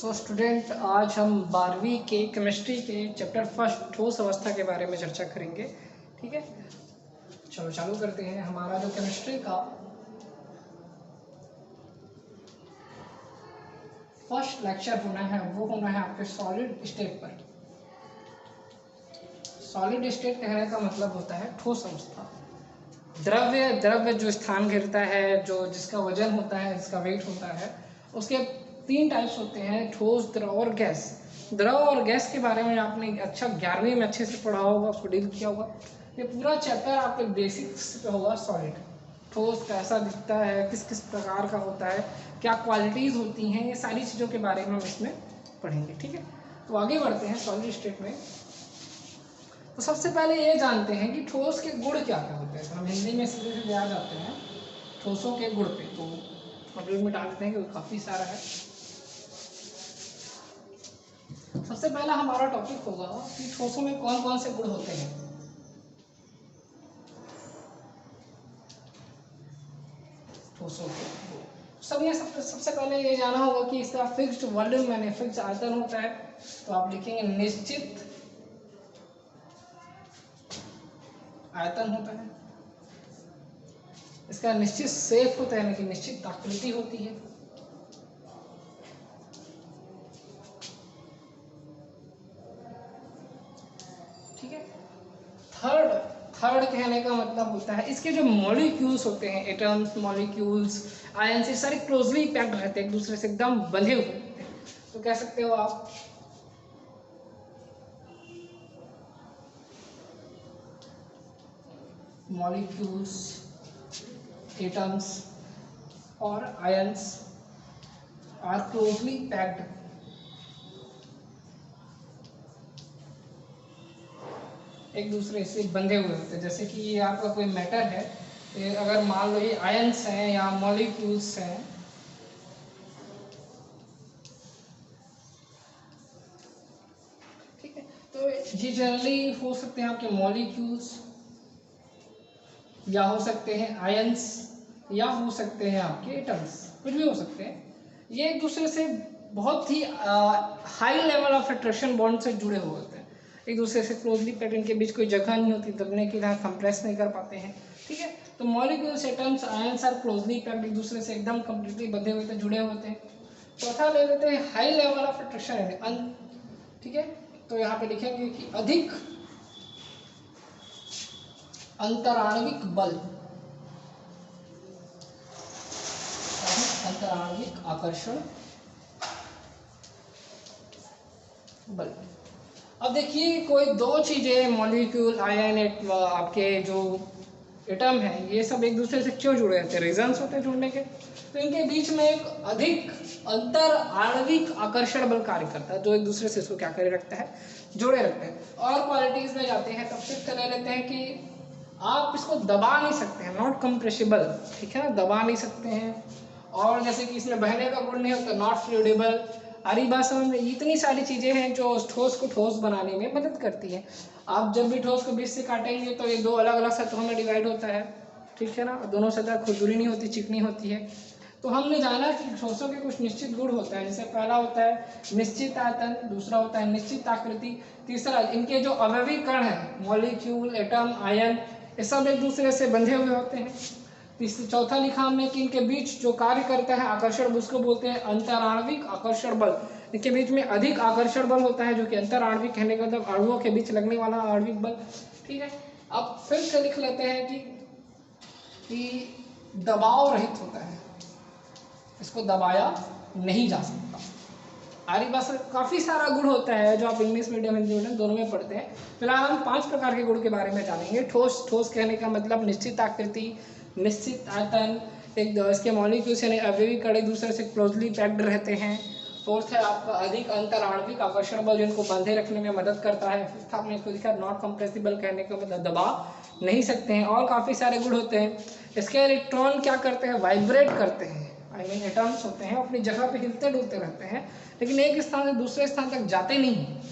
So student, आज हम 12वीं के केमिस्ट्री के चैप्टर फर्स्ट ठोस अवस्था के बारे में चर्चा करेंगे। ठीक है, चलो चालू करते हैं। हमारा जो केमिस्ट्री का फर्स्ट लेक्चर होना है वो होना है आपके सॉलिड स्टेट पर। सॉलिड स्टेट कहने का मतलब होता है ठोस अवस्था। द्रव्य जो स्थान घेरता है, जो जिसका वजन होता है, जिसका वेट होता है, उसके तीन टाइप्स होते हैं, ठोस, द्रव और गैस। द्रव और गैस के बारे में आपने अच्छा 11वीं में अच्छे से पढ़ा होगा, उसको डील किया होगा। ये पूरा चैप्टर आपके बेसिक्स पे होगा। सॉलिड, ठोस कैसा दिखता है, किस किस प्रकार का होता है, क्या क्वालिटीज़ होती हैं, ये सारी चीज़ों के बारे में हम इसमें पढ़ेंगे। ठीक है, तो आगे बढ़ते हैं सॉलिड स्टेट में। तो सबसे पहले ये जानते हैं कि ठोस के गुण क्या क्या होते हैं। तो हम हिंदी में सीधे सीधे आ जाते हैं ठोसों के गुण पे। तो पब्लिक में डालते हैं कि काफ़ी सारा है। सबसे पहला हमारा टॉपिक होगा कि ठोसों में कौन कौन से गुण होते हैं। ठोसों के सबसे पहले ये जाना होगा कि इसका फिक्स्ड वॉल्यूम यानी फिक्स्ड आयतन होता है। तो आप लिखेंगे निश्चित आयतन होता है। इसका निश्चित शेप होता है, यानी कि निश्चित आकृति होती है। ठीक है, थर्ड कहने का मतलब होता है इसके जो मॉलिक्यूल्स होते हैं, एटम्स, मॉलिक्यूल्स, आयन से सारे क्लोजली पैक्ड रहते हैं, एक दूसरे से एकदम बंधे हुए होते हैं। तो कह सकते हो आप मॉलिक्यूल्स, एटम्स और आयंस आर क्लोजली पैक्ड, एक दूसरे से बंधे हुए होते हैं। जैसे कि ये आपका कोई मैटर है, ये अगर मान लो ये आयंस हैं या मॉलिक्यूल्स हैं, ठीक है, तो ये जनरली हो सकते हैं आपके मॉलिक्यूल्स, या हो सकते हैं आयंस, या हो सकते हैं आपके एटम्स, कुछ भी हो सकते हैं। ये एक दूसरे से बहुत ही high level of attraction bond से जुड़े हुए होते हैं, एक दूसरे से क्लोजली पैक्ड, इनके बीच कोई जगह नहीं होती दबने की, यहाँ कंप्रेस नहीं कर पाते हैं। ठीक है, तो molecules, atoms, ions are closely packed, एक दूसरे से एकदम कंप्लीटली बंधे हुए थे, जुड़े होते हैं। चौथा ले लेते हैं हाई लेवल ऑफ अट्रैक्शन। ठीक है, तो यहाँ पे लिखेंगे कि अधिक अंतराणविक बल, अंतराणविक आकर्षण बल। अब देखिए, कोई दो चीजें, मॉलिक्यूल, आयन, आपके जो एटम है, ये सब एक दूसरे से क्यों जुड़े रहते हैं, रीजंस होते हैं जुड़ने के। तो इनके बीच में एक अधिक अंतर आणविक आकर्षण बल कार्य करता है, जो एक दूसरे से इसको क्या करे रखता है, जोड़े रखते हैं। और क्वालिटीज में जाते हैं, तब फिर ले लेते हैं कि आप इसको दबा नहीं सकते हैं, नॉट कंप्रेसिबल। ठीक है ना, दबा नहीं सकते हैं। और जैसे कि इसमें बहने का गुण नहीं होता, नॉट फ्लूइडेबल। हरी भाषा में इतनी सारी चीज़ें हैं जो ठोस को ठोस बनाने में मदद करती हैं। आप जब भी ठोस को बीच से काटेंगे तो ये दो अलग अलग सतहों में डिवाइड होता है। ठीक है ना, दोनों सतह खुरदुरी नहीं होती, चिकनी होती है। तो हमने जाना कि ठोसों के कुछ निश्चित गुण होता है। जैसे पहला होता है निश्चित आयतन, दूसरा होता है निश्चित आकृति, तीसरा इनके जो अवयवी कण है, मॉलिक्यूल, एटम, आयन, ये सब एक दूसरे से बंधे हुए होते हैं। चौथा लिखा हमने कि इनके बीच जो कार्य करता है आकर्षण, उसको बोलते हैं अंतराणविक आकर्षण बल। इनके बीच में अधिक आकर्षण बल होता है, जो कि अंतराणविक कहने का मतलब अणुओं के बीच लगने वाला आणविक बल। ठीक है, अब फिर से लिख लेते हैं कि दबाव रहित होता है, इसको दबाया नहीं जा सकता। आरी भाषा काफ़ी सारा गुण होता है जो आप इंग्लिश मीडियम, हिंदी मीडियम दोनों में पढ़ते हैं। फिलहाल हम 5 प्रकार के गुण के बारे में जानेंगे। ठोस कहने का मतलब निश्चित आकृति, निश्चित आयतन, एक इसके मॉलिक्यूल्स यानी अवयवी कण एक दूसरे से क्लोजली पैक्ड रहते हैं। फोर्थ है आपका अधिक अंतराणविक आकर्षण बल, जो इनको बांधे रखने में मदद करता है। फिफ्थ आपने इसको लिखा नॉट कंप्रेसिबल, कहने का मतलब दबा नहीं सकते हैं। और काफ़ी सारे गुण होते हैं। इसके इलेक्ट्रॉन क्या करते हैं, वाइब्रेट करते हैं। एटम्स होते हैं अपनी जगह पे हिलते डुलते रहते हैं, लेकिन एक स्थान से दूसरे स्थान तक जाते नहीं हैं,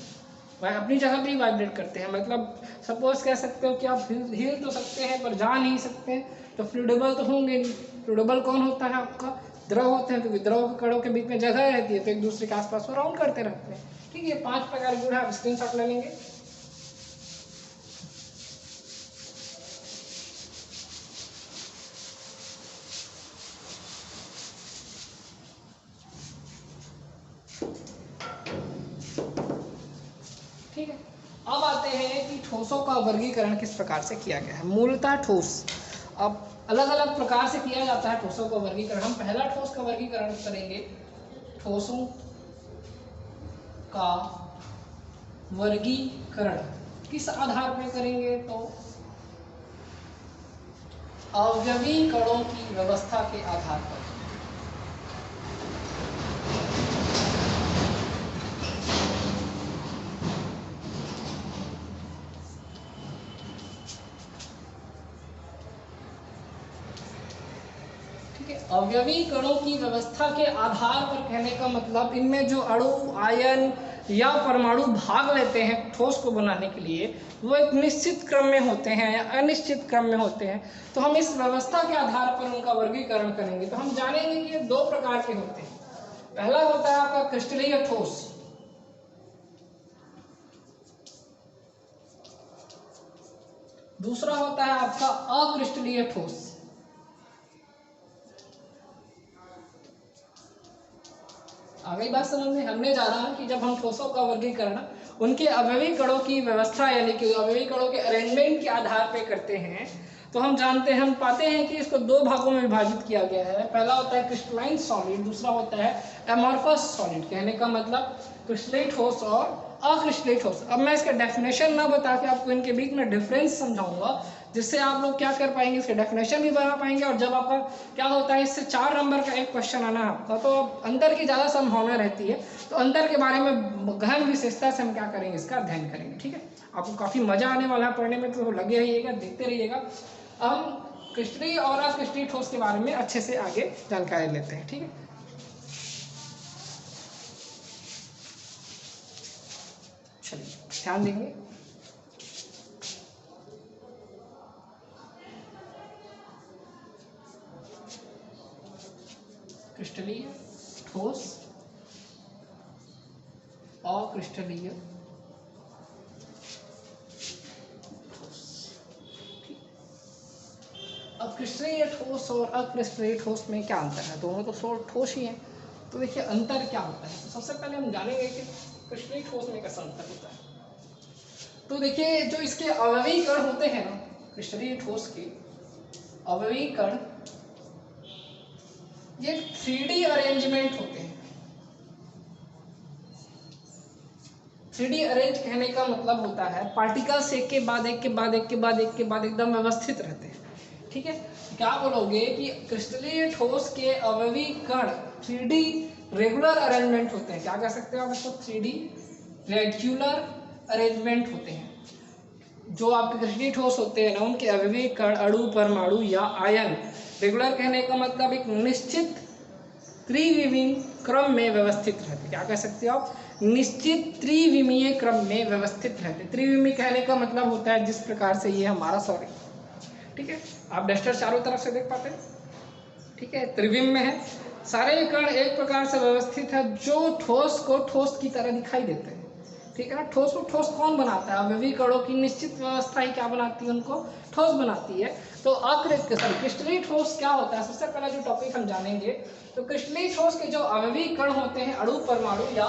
वह अपनी जगह पे ही वाइब्रेट करते हैं। मतलब सपोज कह सकते हो कि आप हिल तो सकते हैं पर जा नहीं सकते हैं, तो फ्लूइडेबल तो होंगे नहीं। फ्लूइडेबल कौन होता है आपका, द्रव होते हैं तो विद्रव के कणों के बीच में जगह रहती है, तो एक दूसरे के आसपास वो राउंड करते रहते हैं। ठीक है, 5 प्रकार के गुण आप स्क्रीनशॉट ले लेंगे। ठीक है, अब आते हैं कि ठोसों का वर्गीकरण किस प्रकार से किया गया है। मूलतः ठोस अब अलग अलग प्रकार से किया जाता है ठोसों का वर्गीकरण। हम पहला ठोस का वर्गीकरण करेंगे, ठोसों का वर्गीकरण किस आधार पर करेंगे, तो अवयवी कणों की व्यवस्था के आधार पर। अवयवी कणों की व्यवस्था के आधार पर कहने का मतलब इनमें जो अणु, आयन या परमाणु भाग लेते हैं ठोस को बनाने के लिए, वो एक निश्चित क्रम में होते हैं या अनिश्चित क्रम में होते हैं। तो हम इस व्यवस्था के आधार पर उनका वर्गीकरण करेंगे। तो हम जानेंगे कि ये 2 प्रकार के होते हैं। पहला होता है आपका क्रिस्टलीय ठोस, दूसरा होता है आपका अक्रिस्टलीय ठोस। आ गई बात समझ में? हमने जाना कि जब हम ठोसों का वर्गीकरण उनके अवयवी कणों की व्यवस्था यानी कि अवयवी कणों के अरेंजमेंट के आधार पे करते हैं, तो हम जानते हैं, हम पाते हैं कि इसको 2 भागों में विभाजित किया गया है। पहला होता है क्रिस्टलाइन सॉलिड, दूसरा होता है एमॉर्फस सॉलिड। कहने का मतलब क्रिस्टलीय ठोस और अक्रिस्टलीय ठोस। अब मैं इसका डेफिनेशन ना बता के आपको इनके बीच में डिफरेंस समझाऊंगा, जिससे आप लोग क्या कर पाएंगे, इसके डेफिनेशन भी बना पाएंगे। और जब आपका क्या होता है, इससे 4 नंबर का एक क्वेश्चन आना है आपका, तो अंतर की ज़्यादा संभावना रहती है। तो अंतर के बारे में गहन विशेषता से हम क्या करेंगे, इसका अध्ययन करेंगे। ठीक है, आपको काफ़ी मजा आने वाला है पढ़ने में, तो लगे रहिएगा, देखते रहिएगा। हम क्रिस्टलीय और अक्रिस्टलीय ठोस के बारे में अच्छे से आगे जानकारी लेते हैं। ठीक है, चलिए ध्यान देंगे। क्रिस्टलीय ठोस, अक्रिस्टलीय ठोस। अब क्रिस्टलीय ठोस और अक्रिस्टलीय ठोस में क्या अंतर है? दोनों तो ठोस ही हैं। तो देखिए अंतर क्या होता है। तो सबसे पहले हम जानेंगे कि क्रिस्टलीय ठोस में कैसा अंतर होता है। तो देखिए जो इसके अवयवी कण होते हैं ना, क्रिस्टलीय ठोस के अवयवी कण, ये 3D अरेंजमेंट होते हैं। 3D अरेंज कहने का मतलब होता है पार्टिकल्स एक के बाद एक के बाद एक के बाद एक के बाद एकदम व्यवस्थित रहते हैं। ठीक है, क्या बोलोगे कि क्रिस्टलीय ठोस के अवयवी कण 3D रेगुलर अरेंजमेंट होते हैं। क्या कह सकते हो आप इसको? 3D रेगुलर अरेंजमेंट होते हैं। जो आपके क्रिस्टलीय ठोस होते हैं ना, उनके अवयवी कण, अणु, परमाणु या आयन रेगुलर कहने का मतलब एक निश्चित त्रिविमीय क्रम में व्यवस्थित रहते। क्या कह सकते हो आप? निश्चित त्रिविमीय क्रम में व्यवस्थित रहते। त्रिविमीय कहने का मतलब होता है जिस प्रकार से ये हमारा, सॉरी, ठीक है, आप डस्टर चारों तरफ से देख पाते हैं। ठीक है, त्रिविम में है, सारे कण एक प्रकार से व्यवस्थित है जो ठोस को ठोस की तरह दिखाई देते हैं। ठीक है ना, ठोस को ठोस कौन बनाता है? अवयवी कणों की निश्चित व्यवस्था ही क्या बनाती है, उनको ठोस बनाती है। तो क्रिस्टलीय ठोस क्या होता है? सबसे पहला जो टॉपिक हम जानेंगे, तो क्रिस्टलीय ठोस के जो अवयवी कण होते हैं, अणु, परमाणु या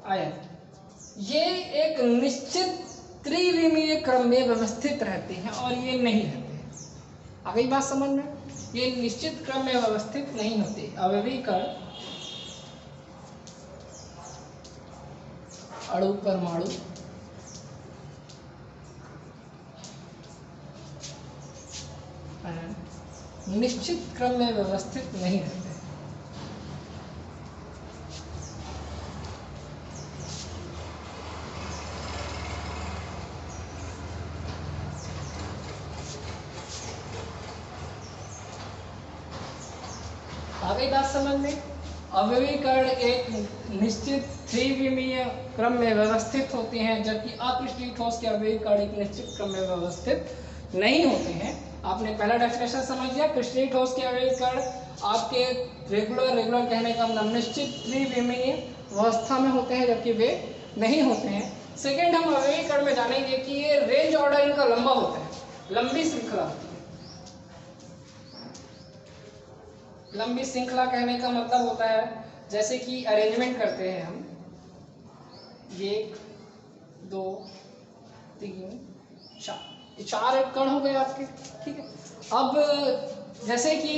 आयन, ये एक निश्चित त्रिविमीय क्रम में व्यवस्थित रहते हैं और ये नहीं रहते हैं। आ गई बात समझ में? ये निश्चित क्रम में व्यवस्थित नहीं होते। अवयवी कण, अणु, परमाणु निश्चित क्रम में व्यवस्थित नहीं रहते। आ गई बात समझ में? अवयवी कण एक निश्चित त्रिविमीय क्रम में व्यवस्थित होते हैं, जबकि अक्रिस्टलीय ठोस के अवयविक कण एक निश्चित क्रम में व्यवस्थित नहीं होते हैं। आपने पहला डेफिनेशन समझ लिया। क्रिस्टलीय ठोस के अवयविक कण आपके रेगुलर कहने का मतलब निश्चित त्रिविमीय व्यवस्था में होते हैं, जबकि वे नहीं होते हैं। सेकेंड, हम अवयविक कण में जानेंगे कि ये रेंज ऑर्डर इनका लंबा होता है, लंबी श्रृंखला होती है। लंबी श्रृंखला कहने का मतलब होता है जैसे कि अरेंजमेंट करते हैं हम, 1 2 3 4, ये 4 कण हो गए आपके, ठीक है। अब जैसे कि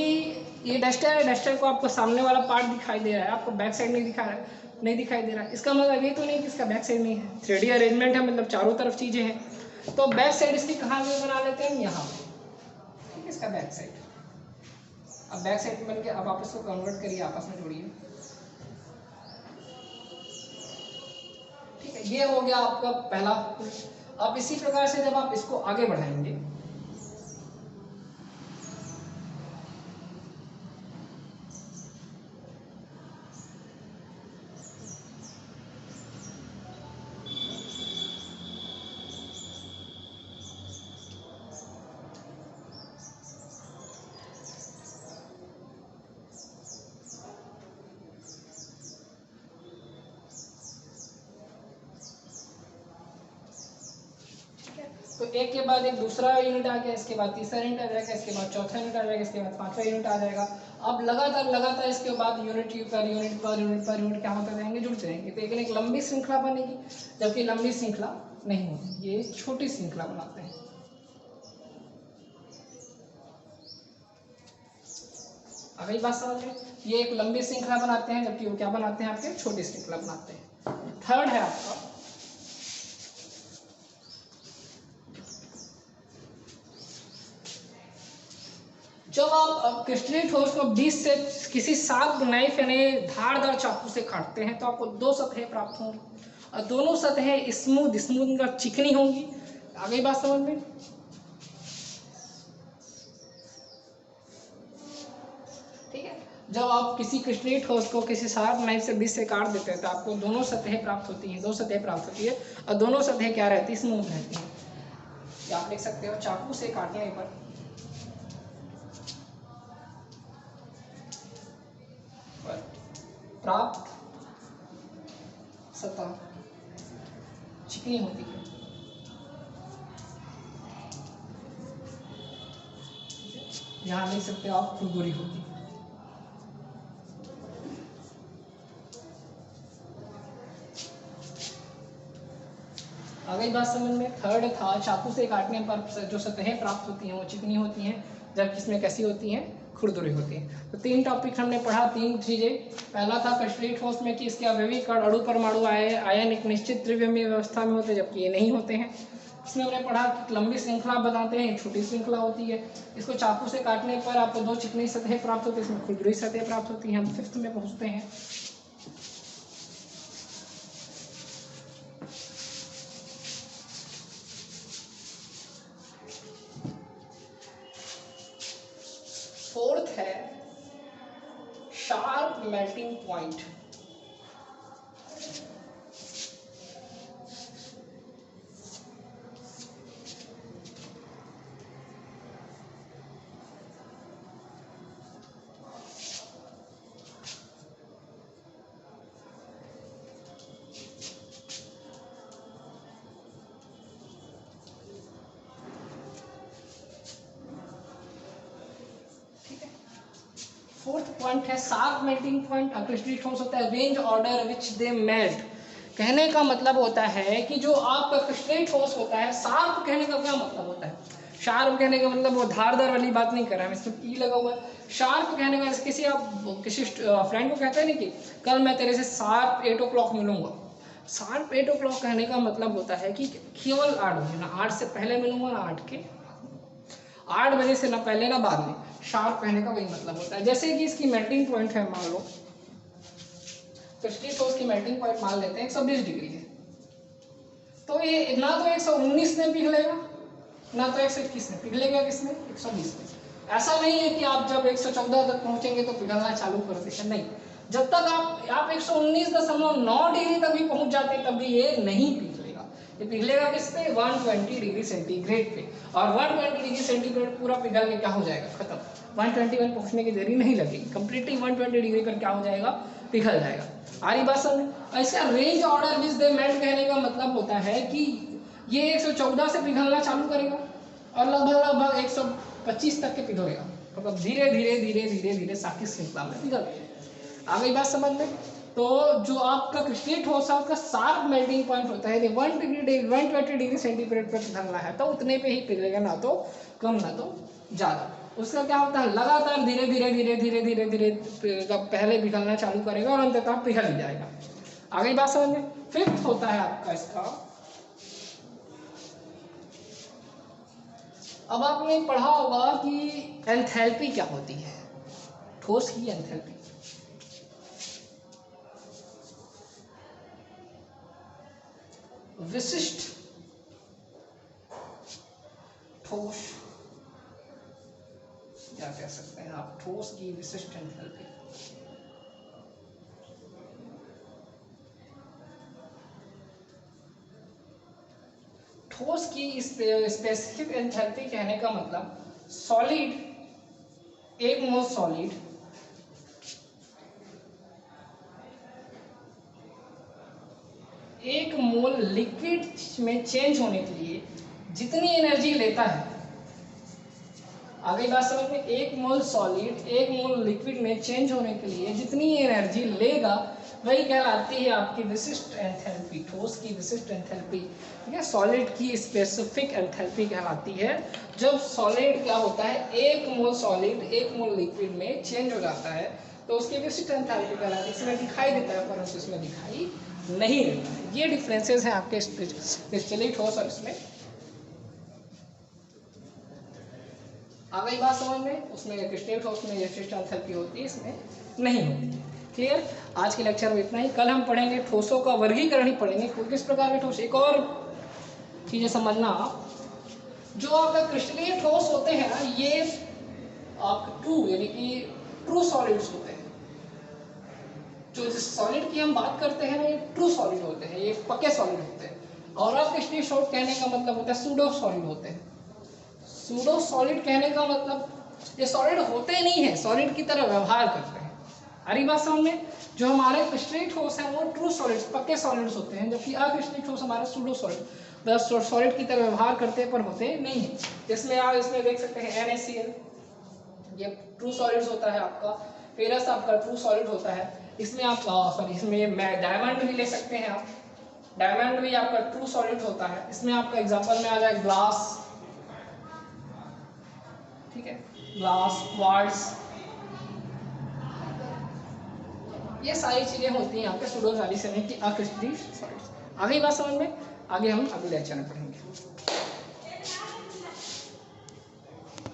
ये डस्टर है, डस्टर को आपको सामने वाला पार्ट दिखाई दे रहा है, आपको बैक साइड नहीं दिखाई दे रहा है। इसका मतलब ये तो नहीं कि इसका बैक साइड नहीं है, 3D अरेंजमेंट है, मतलब चारों तरफ चीजें हैं। तो बैक साइड इसकी कहाँ पे बना लेते हैं, यहाँ, ठीक है, इसका बैक साइड। अब बैक साइड बन के अब आप इसको कन्वर्ट करिए, आपस में जोड़िए, ठीक है। ये हो गया आपका पहला। अब इसी प्रकार से जब आप इसको आगे बढ़ाएंगे, तो एक के बाद एक दूसरा यूनिट आ गया, इसके बाद तीसरा यूनिट आ जाएगा, इसके बाद चौथा यूनिट आ जाएगा, इसके बाद पांचवा यूनिट आ जाएगा। अब लगातार इसके बाद यूनिट क्या होते रहेंगे, जुड़ते रहेंगे। तो एक लंबी श्रृंखला बनेगी, जबकि लंबी श्रृंखला नहीं होती, ये छोटी श्रृंखला बनाते हैं। अगली बात समझ में, ये एक लंबी श्रृंखला बनाते हैं, जबकि वो क्या बनाते हैं, आपके छोटी श्रृंखला बनाते हैं। थर्ड है आपका, जब आप क्रिस्टलीय ठोस को बीच से किसी शार्प नाइफ यानी धारदार चाकू से काटते हैं, तो आपको 2 सतहें प्राप्त होंगी, और दोनों सतहें स्मूथ और चिकनी होंगी। आगे बात समझ में, ठीक है। जब आप किसी क्रिस्टलीय ठोस को किसी शार्प नाइफ से बीच से काट देते हैं, तो आपको दोनों सतहें प्राप्त होती हैं, 2 सतहें प्राप्त होती है, और दोनों सतहें क्या रहती है, स्मूथ रहती हैं। आप देख सकते हो चाकू से काटने पर प्राप्त सतह चिकनी होती है, यहाँ देख सकते हो आप खुरदुरी होती है। अगली बात समझ में, थर्ड था चाकू से काटने पर जो सतहें प्राप्त होती हैं वो चिकनी होती हैं, जबकि इसमें कैसी होती हैं, खुरदुरी होती है। तो 3 टॉपिक हमने पढ़ा, 3 चीजें। पहला था क्रिस्टलीय ठोस में कि इसके अवयविक कण अणु परमाणु आयन एक निश्चित त्रिविमीय व्यवस्था में होते हैं, जबकि ये नहीं होते हैं। इसमें हमने पढ़ा कि लंबी श्रृंखला बनाते हैं, छोटी श्रृंखला होती है। इसको चाकू से काटने पर आपको 2 चिकनी सतहें प्राप्त होती है, इसमें खुरदुरी सतहें प्राप्त होती हैं। हम 5th में पहुंचते हैं। फोर्थ है sharp melting point. Fourth point है शार्प मेल्टिंग पॉइंट। क्रिस्टलीय ठोस होता है range order which they melt. कहने का मतलब होता है कि जो आपका क्रिस्टलीय ठोस होता है, शार्प कहने का क्या मतलब होता है, शार्प कहने का मतलब वो धारदार वाली बात नहीं कर रहा है, इसमें ई लगा हुआ है। शार्प कहने का किसी फ्रेंड को कहते हैं ना कि कल मैं तेरे से शार्प 8 o'clock मिलूंगा। शार्प 8 o'clock कहने का मतलब होता है कि केवल 8 बजे, ना 8 से पहले मिलूंगा ना 8 बजे से, ना पहले ना बाद में। शार्प कहने का वही मतलब होता है। जैसे कि इसकी मेल्टिंग पॉइंट है, मान लो क्रिस्टलीय ठोस की मेल्टिंग पॉइंट मान लेते हैं 120 डिग्री है, तो ये ना तो 119 में पिघलेगा ना तो 121 में पिघलेगा, किसमें, 120 में। ऐसा नहीं है कि आप जब 114 तक पहुंचेंगे तो पिघलना चालू कर देगा, नहीं। जब तक आप 119.9 डिग्री तक भी पहुंच जाते तब भी ये नहीं पिघलेगा। ये पिघलेगा किस पे? 120 डिग्री सेंटीग्रेड पे। और 120 डिग्री सेंटीग्रेड पूरा पिघल के क्या हो जाएगा? खत्म। 121 पहुंचने की देरी नहीं लगेगी, कंप्लीटली 120 डिग्री पर क्या हो जाएगा? पिघल जाएगा। आ रही बात समझ? इसका range order which they melt कहने का मतलब होता है कि ये 114 से पिघलना चालू करेगा और लगभग 125 तक के पिघलेगा। मतलब धीरे धीरे धीरे धीरे धीरे साकी श्रृंखला में पिघल। आ गई बात समझ में? तो जो आपका क्रिस्टलीय ठोस है उसका शार्प मेल्टिंग पॉइंट होता है, 120 डिग्री सेंटीग्रेड पर पिघलना है तो उतने पे ही पिघलेगा, ना तो कम ना तो ज़्यादा। उसका क्या होता है? लगातार धीरे धीरे धीरे धीरे धीरे धीरे पहले पिघलना चालू करेगा और अंततः पिघल ही जाएगा। आ गई बात समझ में? फिफ्थ होता है आपका इसका, अब आपने पढ़ा होगा कि एंथैल्पी क्या होती है, ठोस की एंथैल्पी। विशिष्ट ठोस क्या कह सकते हैं आप? ठोस की विशिष्ट एंथैल्पी। ठोस की स्पेसिफिक एंथैल्पी कहने का मतलब सॉलिड, एक मोल सॉलिड एक मोल लिक्विड में चेंज होने के लिए जितनी एनर्जी लेता है, आगे बात समझ में? एक मोल सॉलिड एक मोल लिक्विड में चेंज होने के लिए जितनी एनर्जी लेगा वही कहलाती है आपकी विशिष्ट एंथैल्पी, ठोस की विशिष्ट एंथैल्पी। ठीक है, सॉलिड की स्पेसिफिक एंथैल्पी कहलाती है जब सॉलिड क्या होता है, एक मोल सॉलिड एक मोल लिक्विड में चेंज हो जाता है तो उसकी विशिष्ट एंथैल्पी कहलाती है। इसमें दिखाई देता है परंतु इसमें दिखाई नहीं देता है। ये डिफरेंसेस हैं आपके क्रिस्टलीय ठोस और इसमें। आ गई बात समझ में? उसमें क्रिस्टलीय ठोस में विशिष्ट एंथैल्पी होती है, इसमें नहीं होती। क्लियर? आज के लेक्चर में इतना ही। कल हम पढ़ेंगे ठोसों का वर्गीकरण ही पढ़ेंगे, किस प्रकार के ठोस। एक और चीजें समझना, जो आपका क्रिस्टलीय ठोस होते हैं ना, ये आप ट्रू यानी कि ट्रू सॉलिड्स होते हैं। जो जिस सॉलिड की हम बात करते हैं ना, ये ट्रू सॉलिड होते हैं, ये पक्के सॉलिड होते हैं। और आप क्रिस्टलीय ठोस कहने का मतलब होता है सूडो सॉलिड होते हैं। सूडो सॉलिड कहने का मतलब ये सॉलिड होते नहीं है, सॉलिड की तरह व्यवहार करते हैं। हरी बात समझ में? जो हमारे क्रिस्टलीय ठोस हैं वो ट्रू सॉलिड्स, पक्के सॉलिड्स होते हैं, जबकि अक्रिस्टलीय ठोस हमारे सूडो सॉलिड, सॉलिड की तरह व्यवहार करते पर होते नहीं है। इसमें आप इसमें देख सकते हैं NaCl, ये ट्रू सॉलिड्स होता है आपका। फेरस आपका ट्रू सॉलिड होता है। इसमें आप सॉरी इसमें डायमंड भी ले सकते हैं आप, डायमंड भी आपका ट्रू सॉलिड होता है। इसमें आपका एग्जांपल में आ जाए ग्लास, ठीक है, ग्लास, क्वार्ट्ज, ये सारी चीजें होती हैं आपके सूडो सॉलिड्स यानी कि अक्रिस्टलीय सॉलिड्स। आगे बात समझ में? आगे हम अगले लेक्चर में पढ़ेंगे।